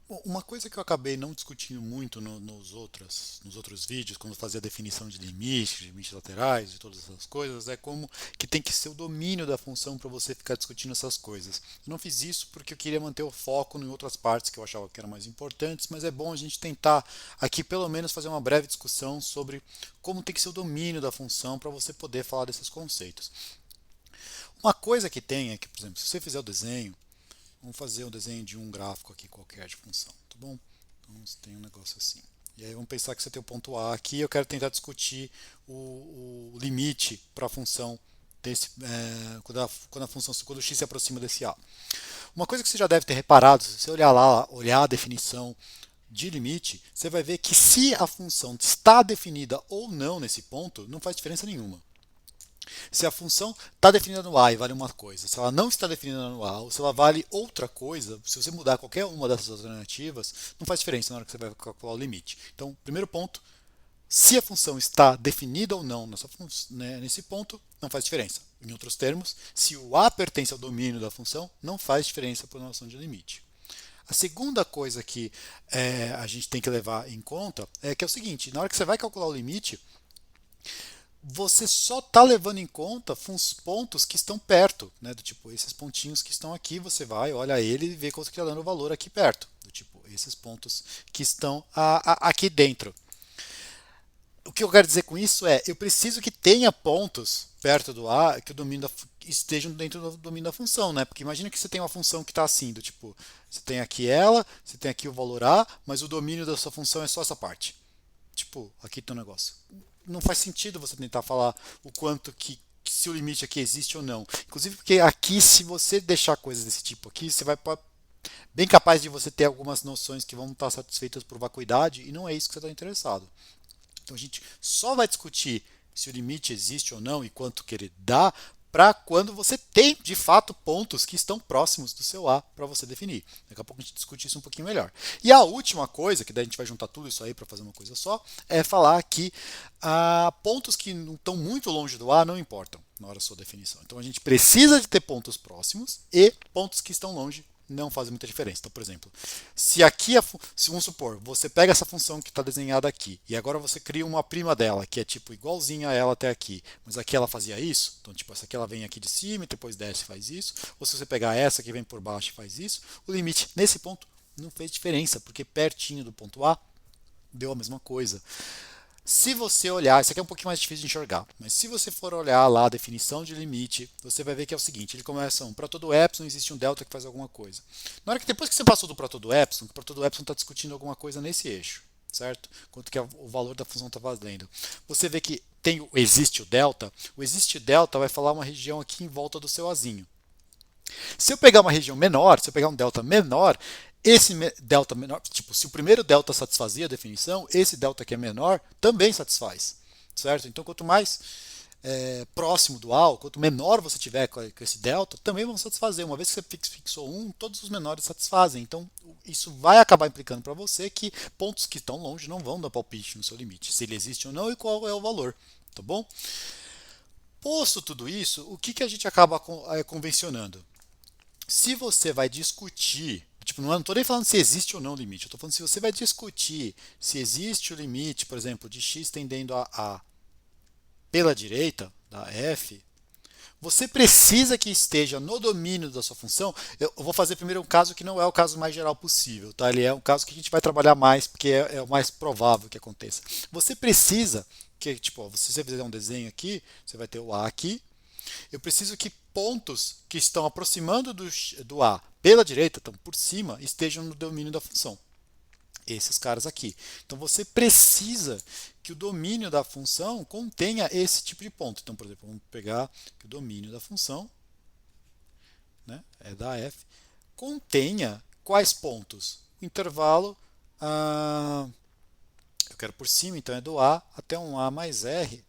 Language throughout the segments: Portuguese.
Bom, uma coisa que eu acabei não discutindo muito nos outros vídeos, quando eu fazia a definição de limites laterais e todas essas coisas, é como que tem que ser o domínio da função para você ficar discutindo essas coisas. Eu não fiz isso porque eu queria manter o foco em outras partes que eu achava que eram mais importantes, mas é bom a gente tentar aqui pelo menos fazer uma breve discussão sobre como tem que ser o domínio da função para você poder falar desses conceitos. Uma coisa que tem é que, por exemplo, se você fizer o desenho, vamos fazer o desenho de um gráfico aqui qualquer de função, tá bom? Então você tem um negócio assim. E aí vamos pensar que você tem o ponto A aqui, eu quero tentar discutir o limite para a função desse, quando o x se aproxima desse A. Uma coisa que você já deve ter reparado, se você olhar lá, olhar a definição de limite, você vai ver que se a função está definida ou não nesse ponto, não faz diferença nenhuma. Se a função está definida no A e vale uma coisa, se ela não está definida no A ou se ela vale outra coisa, se você mudar qualquer uma dessas alternativas, não faz diferença na hora que você vai calcular o limite. Então, primeiro ponto, se a função está definida ou não nesse ponto, não faz diferença. Em outros termos, se o A pertence ao domínio da função, não faz diferença para a noção de limite. A segunda coisa que a gente tem que levar em conta é que é o seguinte: na hora que você vai calcular o limite, você só está levando em conta pontos que estão perto, né? Do tipo, esses pontinhos que estão aqui, você vai, olha ele e vê quanto que está dando o valor aqui perto. Do tipo, esses pontos que estão aqui dentro. O que eu quero dizer com isso é, eu preciso que tenha pontos perto do A que o domínio estejam dentro do domínio da função, né? Porque imagina que você tem uma função que está assim, do tipo, você tem aqui ela, você tem aqui o valor A, mas o domínio da sua função é só essa parte. Tipo, aqui tem um negócio. Não faz sentido você tentar falar o quanto que se o limite aqui existe ou não. Inclusive porque aqui, se você deixar coisas desse tipo aqui, você vai bem capaz de você ter algumas noções que vão estar satisfeitas por vacuidade e não é isso que você está interessado. Então a gente só vai discutir se o limite existe ou não e quanto que ele dá para quando você tem de fato pontos que estão próximos do seu A para você definir. Daqui a pouco a gente discute isso um pouquinho melhor. E a última coisa, que daí a gente vai juntar tudo isso aí para fazer uma coisa só, é falar que pontos que não estão muito longe do A não importam na hora da sua definição. Então a gente precisa de ter pontos próximos e pontos que estão longe não fazem muita diferença. Então, por exemplo, se aqui, se vamos supor, você pega essa função que está desenhada aqui e agora você cria uma prima dela que é tipo igualzinha a ela até aqui, mas aqui ela fazia isso, então tipo essa aqui ela vem aqui de cima e depois desce e faz isso, ou se você pegar essa que vem por baixo e faz isso, o limite nesse ponto não fez diferença, porque pertinho do ponto A deu a mesma coisa. Se você olhar, isso aqui é um pouquinho mais difícil de enxergar, mas se você for olhar lá a definição de limite, você vai ver que é o seguinte: ele começa para todo epsilon existe um delta que faz alguma coisa. Na hora que depois que você passou do para todo epsilon, o para todo epsilon está discutindo alguma coisa nesse eixo, certo? Quanto que o valor da função está valendo. Você vê que tem o existe delta vai falar uma região aqui em volta do seu azinho. Se eu pegar uma região menor, se eu pegar um delta menor, esse delta menor, tipo, se o primeiro delta satisfazia a definição, esse delta que é menor também satisfaz, certo? Então, quanto mais próximo do A, quanto menor você tiver com esse delta, também vão satisfazer. Uma vez que você fixou um, todos os menores satisfazem. Então, isso vai acabar implicando para você que pontos que estão longe não vão dar palpite no seu limite, se ele existe ou não e qual é o valor, tá bom? Posto tudo isso, o que, que a gente acaba convencionando? Se você vai discutir, tipo, não estou nem falando se existe ou não limite, eu estou falando se você vai discutir se existe o limite, por exemplo, de x tendendo a pela direita, da f, você precisa que esteja no domínio da sua função. Eu vou fazer primeiro um caso que não é o caso mais geral possível, tá? Ele é um caso que a gente vai trabalhar mais, porque é o mais provável que aconteça. Você precisa que, tipo, se você fizer um desenho aqui, você vai ter o A aqui, eu preciso que pontos que estão aproximando do A pela direita, então por cima, estejam no domínio da função. Esses caras aqui. Então você precisa que o domínio da função contenha esse tipo de ponto. Então, por exemplo, vamos pegar que o domínio da função, né, é da f, contenha quais pontos? O intervalo, eu quero por cima, então é do A até um A mais R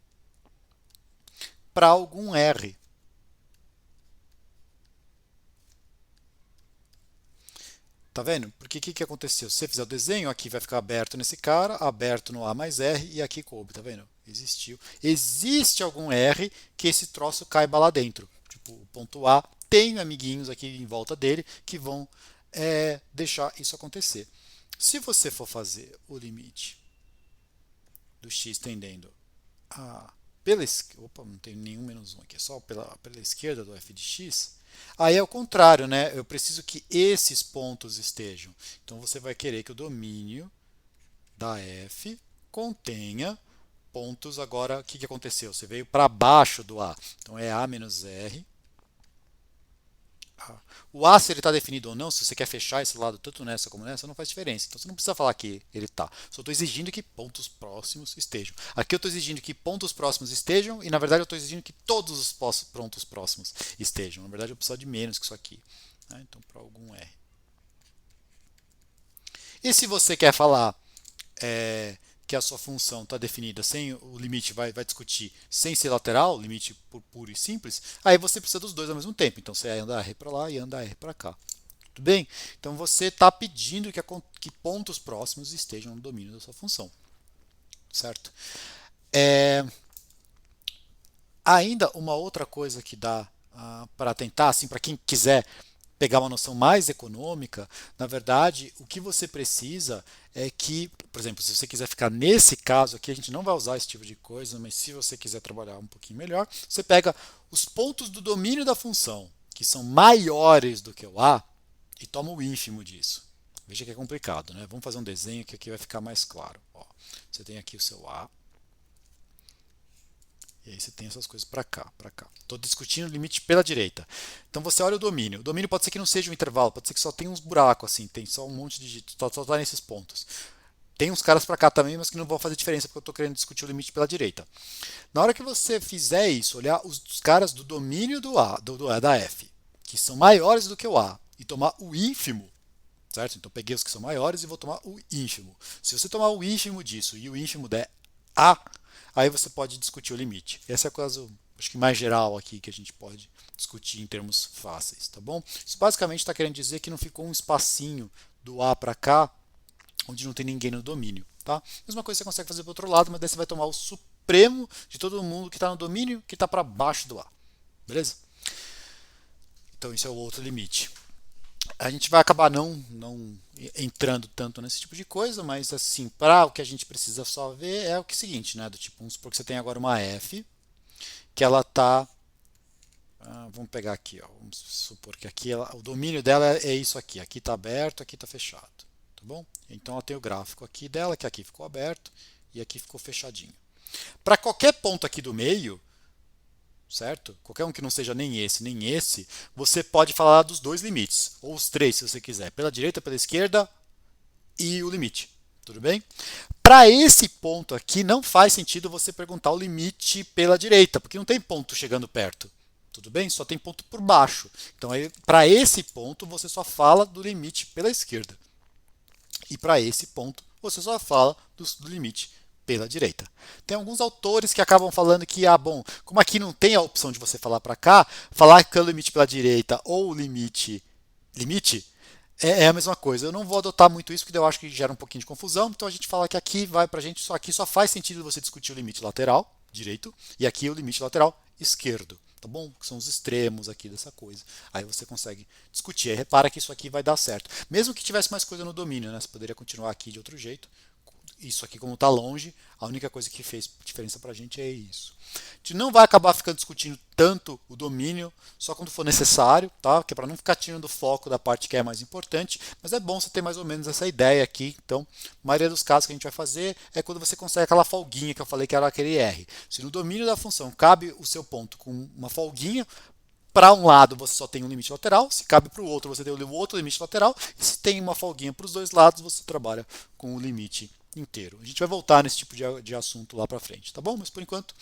para algum R. Tá vendo? Porque o que aconteceu? Se você fizer o desenho, aqui vai ficar aberto nesse cara, aberto no A mais R e aqui coube, tá vendo? Existiu. Existe algum R que esse troço caiba lá dentro. Tipo, o ponto A tem amiguinhos aqui em volta dele que vão deixar isso acontecer. Se você for fazer o limite do x tendendo a pela esquerda, opa, não tem nenhum menos um aqui, é só pela esquerda do f de x, aí é o contrário, né? Eu preciso que esses pontos estejam. Então você vai querer que o domínio da f contenha pontos. Agora, o que aconteceu? Você veio para baixo do A. Então é A menos R. O A, se ele está definido ou não, se você quer fechar esse lado tanto nessa como nessa, não faz diferença. Então você não precisa falar que ele está. Só estou exigindo que pontos próximos estejam. Aqui eu estou exigindo que pontos próximos estejam e na verdade eu estou exigindo que todos os pontos próximos estejam. Na verdade eu preciso de menos que isso aqui. Então para algum R. E se você quer falar que a sua função está definida sem o limite, vai discutir sem ser lateral, limite por puro e simples, aí você precisa dos dois ao mesmo tempo. Então você anda R para lá e anda R para cá. Tudo bem? Então você está pedindo que pontos próximos estejam no domínio da sua função. Certo? Ainda uma outra coisa que dá para tentar, assim, para quem quiser pegar uma noção mais econômica, na verdade, o que você precisa é que, por exemplo, se você quiser ficar nesse caso aqui, a gente não vai usar esse tipo de coisa, mas se você quiser trabalhar um pouquinho melhor, você pega os pontos do domínio da função, que são maiores do que o A, e toma o ínfimo disso. Veja que é complicado, né? Vamos fazer um desenho que aqui vai ficar mais claro. Ó, você tem aqui o seu A, e aí você tem essas coisas para cá, para cá. Estou discutindo o limite pela direita. Então você olha o domínio. O domínio pode ser que não seja um intervalo, pode ser que só tenha uns buracos assim, tem só um monte de dígitos, só está nesses pontos. Tem uns caras para cá também, mas que não vão fazer diferença porque eu estou querendo discutir o limite pela direita. Na hora que você fizer isso, olhar os caras do domínio do A, da F, que são maiores do que o A, e tomar o ínfimo, certo? Então peguei os que são maiores e vou tomar o ínfimo. Se você tomar o ínfimo disso e o ínfimo der A, aí você pode discutir o limite. Essa é a coisa, acho que mais geral aqui que a gente pode discutir em termos fáceis, tá bom? Isso basicamente está querendo dizer que não ficou um espacinho do A para cá, onde não tem ninguém no domínio, tá? Mesma coisa você consegue fazer para o outro lado, mas daí você vai tomar o supremo de todo mundo que está no domínio, que está para baixo do A, beleza? Então isso é o outro limite. A gente vai acabar não entrando tanto nesse tipo de coisa, mas assim, para o que a gente precisa só ver é o que é o seguinte, né? Do tipo, vamos supor que você tem agora uma F, que ela está. Vamos pegar aqui, ó, vamos supor que aqui o domínio dela é isso aqui está aberto, aqui está fechado, tá bom? Então ela tem o gráfico aqui dela, que aqui ficou aberto e aqui ficou fechadinho. Para qualquer ponto aqui do meio, certo? Qualquer um que não seja nem esse, você pode falar dos dois limites, ou os três se você quiser, pela direita, pela esquerda e o limite. Tudo bem? Para esse ponto aqui, não faz sentido você perguntar o limite pela direita, porque não tem ponto chegando perto. Tudo bem? Só tem ponto por baixo. Então, para esse ponto, você só fala do limite pela esquerda. E para esse ponto, você só fala do limite pela direita. Tem alguns autores que acabam falando que, bom, como aqui não tem a opção de você falar para cá, falar que é o limite pela direita ou o limite é a mesma coisa. Eu não vou adotar muito isso, porque eu acho que gera um pouquinho de confusão. Então a gente fala que aqui vai para a gente, aqui só faz sentido você discutir o limite lateral, direito, e aqui o limite lateral, esquerdo. Tá bom? Que são os extremos aqui dessa coisa. Aí você consegue discutir. Aí repara que isso aqui vai dar certo. Mesmo que tivesse mais coisa no domínio, né? Você poderia continuar aqui de outro jeito. Isso aqui, como está longe, a única coisa que fez diferença para a gente é isso. A gente não vai acabar ficando discutindo tanto o domínio, só quando for necessário, tá? Que é para não ficar tirando o foco da parte que é mais importante, mas é bom você ter mais ou menos essa ideia aqui. Então, a maioria dos casos que a gente vai fazer é quando você consegue aquela folguinha que eu falei que era aquele R. Se no domínio da função cabe o seu ponto com uma folguinha, para um lado você só tem um limite lateral, se cabe para o outro você tem o outro limite lateral, e se tem uma folguinha para os dois lados você trabalha com o limite inteiro. A gente vai voltar nesse tipo de assunto lá para frente, tá bom? Mas por enquanto